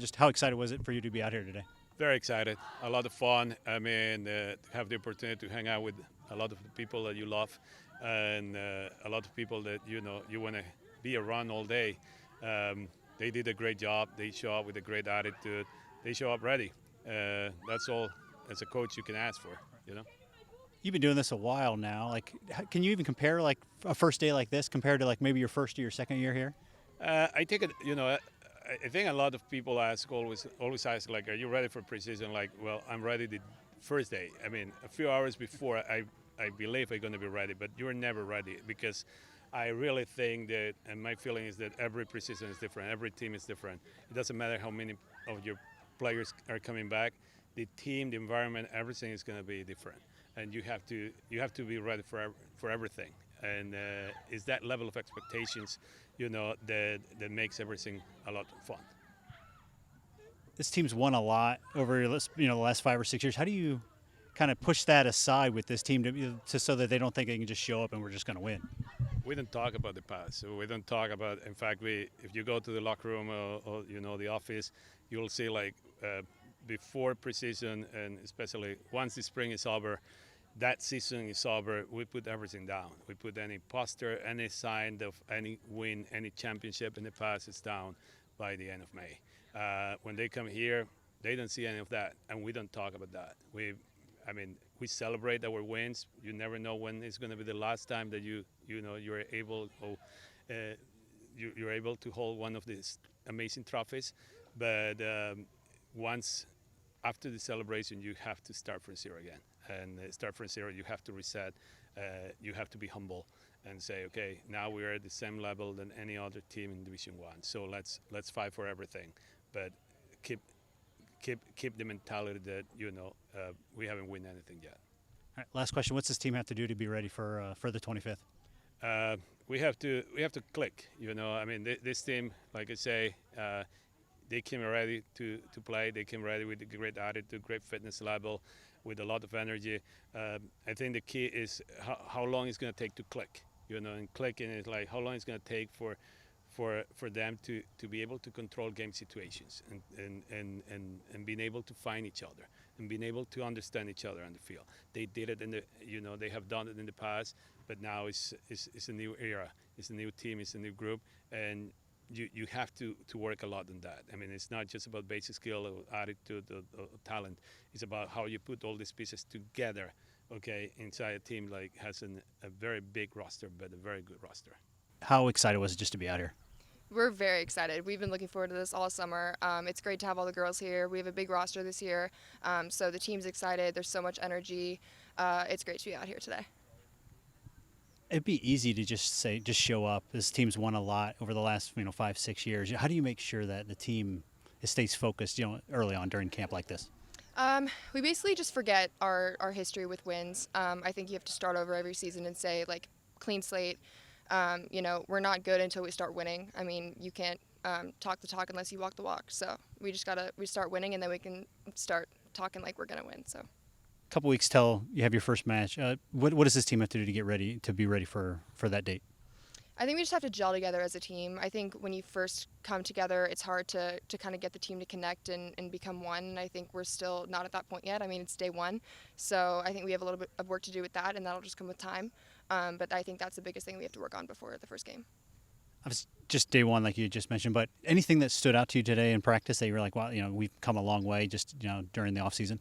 just how excited was it for you to be out here today? Very excited. A lot of fun. I mean, to have the opportunity to hang out with a lot of the people that you love and a lot of people that you want to be around all day. They did a great job. They show up with a great attitude. They show up ready. That's all as a coach you can ask for. You've been doing this a while now. Like, can you even compare like a first day like this compared to like maybe your first or your second year here? I take it, I think a lot of people always ask, like, are you ready for preseason? Like, well, I'm ready the first day. I mean, a few hours before, I believe I'm going to be ready, but you're never ready because I really think that, and my feeling is that every preseason is different. Every team is different. It doesn't matter how many of your players are coming back. The team, the environment, everything is going to be different, and you have to be ready for everything. And it's that level of expectations, that makes everything a lot of fun. This team's won a lot over the last 5 or 6 years. How do you kind of push that aside with this team to so that they don't think they can just show up and we're just going to win? We don't talk about the past. So we don't talk about. In fact, if you go to the locker room or the office, you'll see like before preseason and especially once the spring is over, that season is over, we put everything down. We put any poster, any sign of any win, any championship in the past is down by the end of May. When they come here, they don't see any of that, and we don't talk about that. We celebrate our wins. You never know when it's going to be the last time that you're able to hold one of these amazing trophies. But once after the celebration, you have to start from zero again. And start from zero, you have to reset. You have to be humble and say, okay, now we're at the same level than any other team in Division One. So let's fight for everything, but keep the mentality that we haven't won anything yet. All right, last question: what's this team have to do to be ready for the 25th? We have to click. This team, like I say, they came ready to play. They came ready with a great attitude, great fitness level, with a lot of energy. I think the key is how long it's going to take to click. And clicking is like how long it's going to take for them to be able to control game situations and being able to find each other and being able to understand each other on the field. They did it they have done it in the past, but now it's a new era. It's a new team. It's a new group, and you have to work a lot on that. I mean, it's not just about basic skill or attitude or talent. It's about how you put all these pieces together, okay, inside a team like has a very big roster, but a very good roster. How excited was it just to be out here? We're very excited. We've been looking forward to this all summer. It's great to have all the girls here. We have a big roster this year, so the team's excited. There's so much energy. It's great to be out here today. It'd be easy to just show up. This team's won a lot over the last 5-6 years. How do you make sure that the team stays focused early on during camp like this? We basically just forget our history with wins. I think you have to start over every season and say, like, clean slate. We're not good until we start winning. I mean, you can't talk the talk unless you walk the walk. So we start winning, and then we can start talking like we're going to win. So. Couple weeks till you have your first match. What does this team have to do to be ready for that date? I think we just have to gel together as a team. I think when you first come together, it's hard to kind of get the team to connect and become one. And I think we're still not at that point yet. I mean, it's day one. So I think we have a little bit of work to do with that, and that'll just come with time. But I think that's the biggest thing we have to work on before the first game. It's just day one, like you just mentioned, but anything that stood out to you today in practice that you were like, wow, we've come a long way just, during the offseason?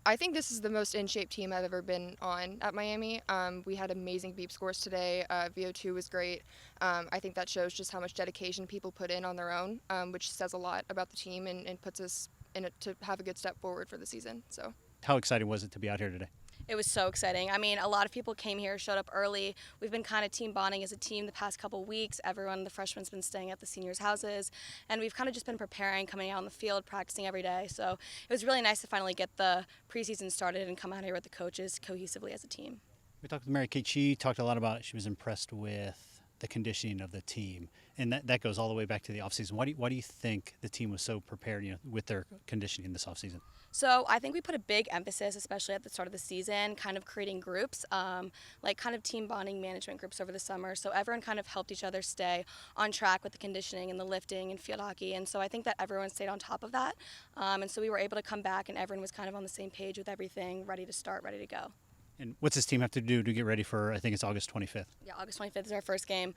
I think this is the most in-shape team I've ever been on at Miami. We had amazing beep scores today. VO2 was great. I think that shows just how much dedication people put in on their own, which says a lot about the team and puts us in it to have a good step forward for the season. So. How exciting was it to be out here today? It was so exciting. I mean, a lot of people came here, showed up early. We've been kind of team bonding as a team the past couple weeks. Everyone, the freshmen's been staying at the seniors' houses, and we've kind of just been preparing, coming out on the field, practicing every day. So it was really nice to finally get the preseason started and come out here with the coaches cohesively as a team. We talked with Mary Kate. She talked a lot about she was impressed with the conditioning of the team, and that goes all the way back to the offseason. Why do you think the team was so prepared, with their conditioning this offseason? So I think we put a big emphasis, especially at the start of the season, kind of creating groups, like kind of team bonding management groups over the summer. So everyone kind of helped each other stay on track with the conditioning and the lifting and field hockey. And so I think that everyone stayed on top of that. And so we were able to come back and everyone was kind of on the same page with everything, ready to start, ready to go. And what's this team have to do to get ready for, I think it's August 25th? Yeah, August 25th is our first game.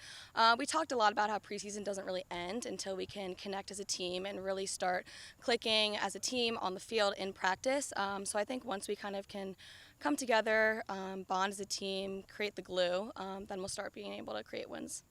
We talked a lot about how preseason doesn't really end until we can connect as a team and really start clicking as a team on the field in practice. So I think once we kind of can come together, bond as a team, create the glue, then we'll start being able to create wins.